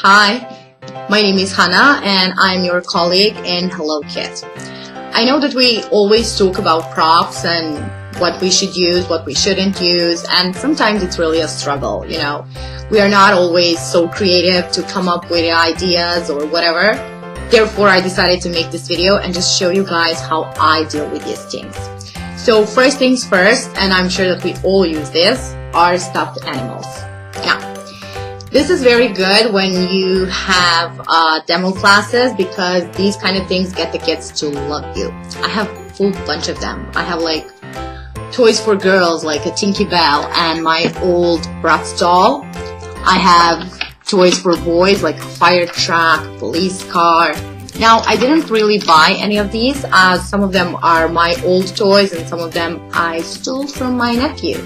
Hi, my name is Hannah and I'm your colleague in Hellokid. I know that we always talk about props and what we should use, what we shouldn't use, and sometimes it's really a struggle, you know. We are not always so creative to come up with ideas or whatever. Therefore, I decided to make this video and just show you guys how I deal with these things. So first things first, and I'm sure that we all use this, are stuffed animals. Now, this is very good when you have demo classes because these kind of things get the kids to love you. I have a full bunch of them. I have like toys for girls like a Tinky Bell and my old Bratz doll. I have toys for boys like a fire truck, police car. Now, I didn't really buy any of these as some of them are my old toys and some of them I stole from my nephew.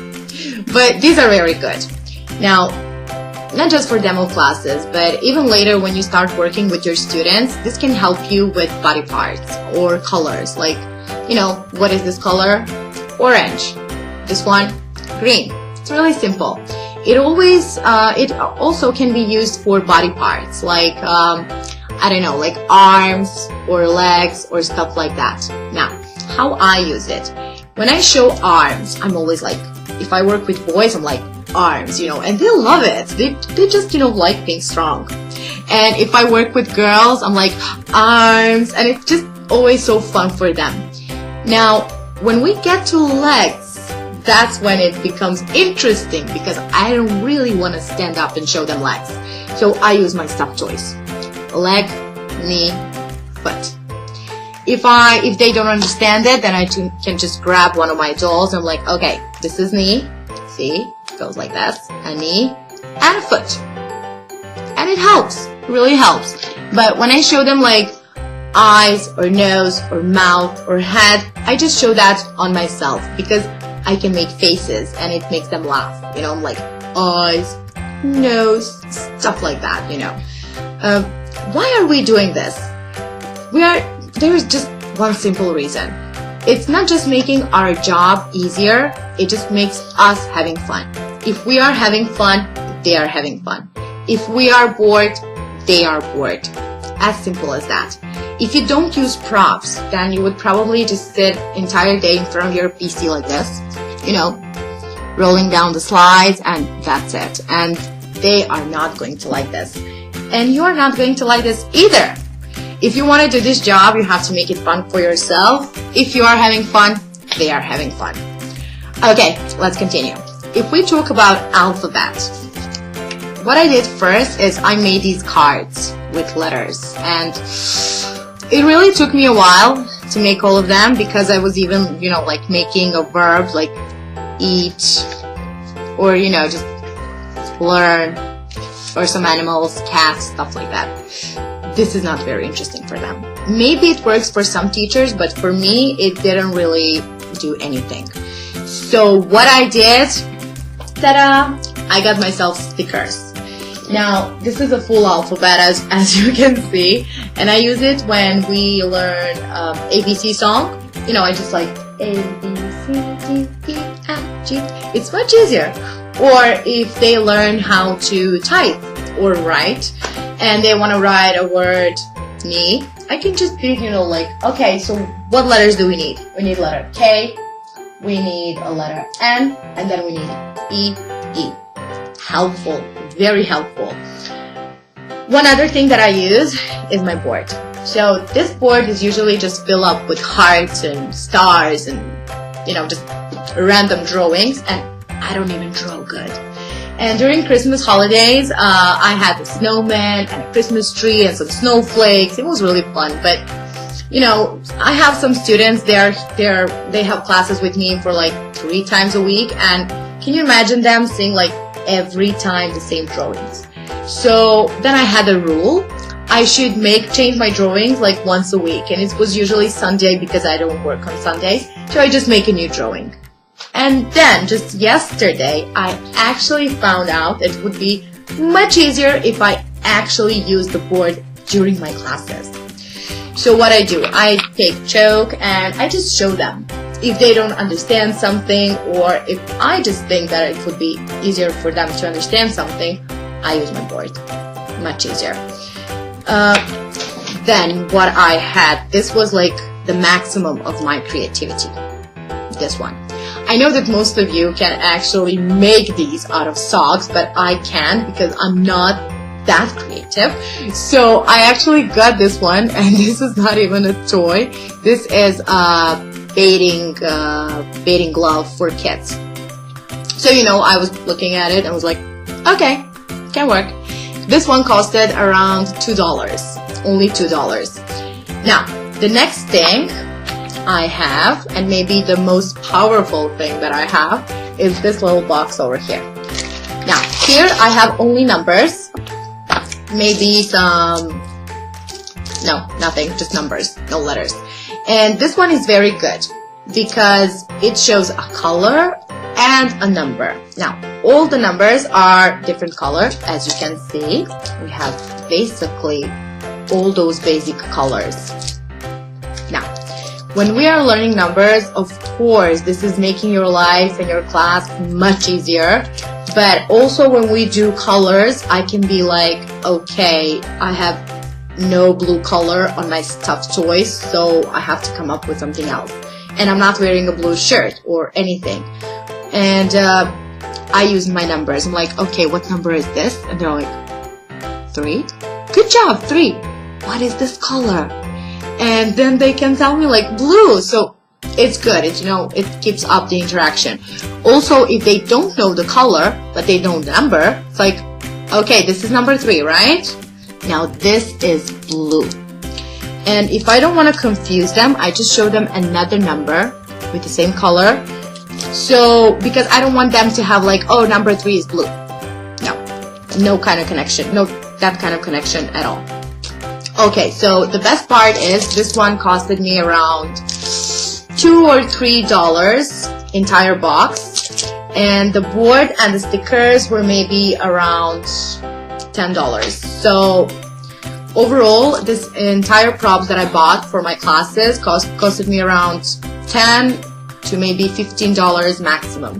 But these are very good. Now, not just for demo classes, but even later when you start working with your students, this can help you with body parts or colors. Like, you know, what is this color? Orange. This one? Green. It's really simple. It also can be used for body parts, like, I don't know, like arms or legs or stuff like that. Now, how I use it. When I show arms, I'm always like, if I work with boys, I'm like, arms, you know, and they love it. They just, you know, like being strong. And if I work with girls, I'm like, arms, and it's just always so fun for them. Now, when we get to legs, that's when it becomes interesting because I don't really want to stand up and show them legs. So I use my stuffed toys. Leg, knee, foot. If they don't understand it, then I can just grab one of my dolls and I'm like, okay, this is knee. See? Goes like this, a knee and a foot, and it helps, really helps. But when I show them like eyes or nose or mouth or head, I just show that on myself because I can make faces and it makes them laugh, you know. I'm like eyes, nose, stuff like that, you know. Why are we doing this? There is just one simple reason. It's not just making our job easier, it just makes us having fun. If we are having fun, they are having fun. If we are bored, they are bored. As simple as that. If you don't use props, then you would probably just sit entire day in front of your PC like this, you know, rolling down the slides, and that's it. And they are not going to like this. And you are not going to like this either. If you want to do this job, you have to make it fun for yourself. If you are having fun, they are having fun. Okay, let's continue. If we talk about alphabet, what I did first is I made these cards with letters. And it really took me a while to make all of them because I was even, you know, like making a verb like eat or, you know, just learn or some animals, cats, stuff like that. This is not very interesting for them. Maybe it works for some teachers, but for me, it didn't really do anything. So what I did, ta-da, I got myself stickers. Now, this is a full alphabet as you can see, and I use it when we learn ABC song. You know, I just like A, B, C, D, E, F, G. It's much easier. Or if they learn how to type or write, and they want to write a word knee, I can just be, you know, like, okay, so what letters do we need? We need letter K, we need a letter N, and then we need E. Helpful, very helpful. One other thing that I use is my board. So this board is usually just filled up with hearts and stars and, you know, just random drawings, and I don't even draw good. And during Christmas holidays, I had a snowman and a Christmas tree and some snowflakes. It was really fun. But, you know, I have some students, they have classes with me for like 3 times a week. And can you imagine them seeing like every time the same drawings? So then I had a rule. I should change my drawings like once a week. And it was usually Sunday because I don't work on Sundays. So I just make a new drawing. And then, just yesterday, I actually found out it would be much easier if I actually use the board during my classes. So what I do, I take chalk and I just show them. If they don't understand something, or if I just think that it would be easier for them to understand something, I use my board. much easier. Then what I had, this was like the maximum of my creativity. This one. I know that most of you can actually make these out of socks, but I can't because I'm not that creative. So I actually got this one, and this is not even a toy. This is a baiting glove for kids. So I was looking at it and was like, okay, can work. This one costed around $2, only $2. Now the next thing I have, and maybe the most powerful thing that I have, is this little box over here. Now here I have only numbers, maybe some, no, nothing, just numbers, no letters. And this one is very good because it shows a color and a number. Now all the numbers are different color, as you can see. We have basically all those basic colors. Now when we are learning numbers, of course, this is making your life and your class much easier. But also when we do colors, I can be like, okay, I have no blue color on my stuffed toys, so I have to come up with something else. And I'm not wearing a blue shirt or anything. And I use my numbers. I'm like, okay, what number is this? And they're like, 3? Good job, 3. What is this color? And then they can tell me like blue. So it's good. It keeps up the interaction. Also, if they don't know the color but they know the number, it's like, okay, this is number 3, right? Now this is blue. And if I don't want to confuse them, I just show them another number with the same color. So because I don't want them to have like, oh, number 3 is blue. No kind of connection. No, that kind of connection at all. Okay, so the best part is this one costed me around $2 or $3 entire box, and the board and the stickers were maybe around $10. So overall, this entire props that I bought for my classes costed me around $10 to maybe $15 maximum.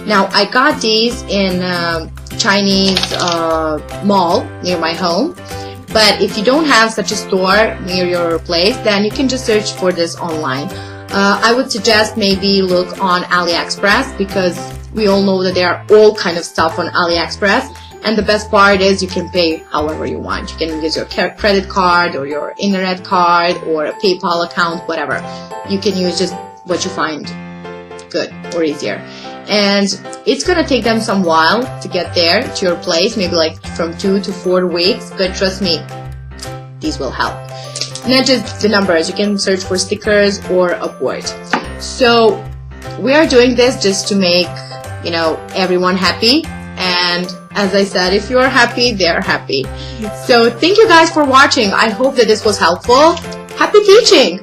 Now I got these in Chinese mall near my home. But if you don't have such a store near your place, then you can just search for this online. I would suggest maybe look on AliExpress, because we all know that there are all kind of stuff on AliExpress. And the best part is you can pay however you want. You can use your credit card or your internet card or a PayPal account, whatever. You can use just what you find good or easier. And it's gonna take them some while to get there to your place, maybe like from 2 to 4 weeks, but trust me, these will help. Not just the numbers, you can search for stickers or a board. So we are doing this just to make everyone happy, and as I said, if you're happy, they're happy. So thank you guys for watching. I hope that this was helpful. Happy teaching!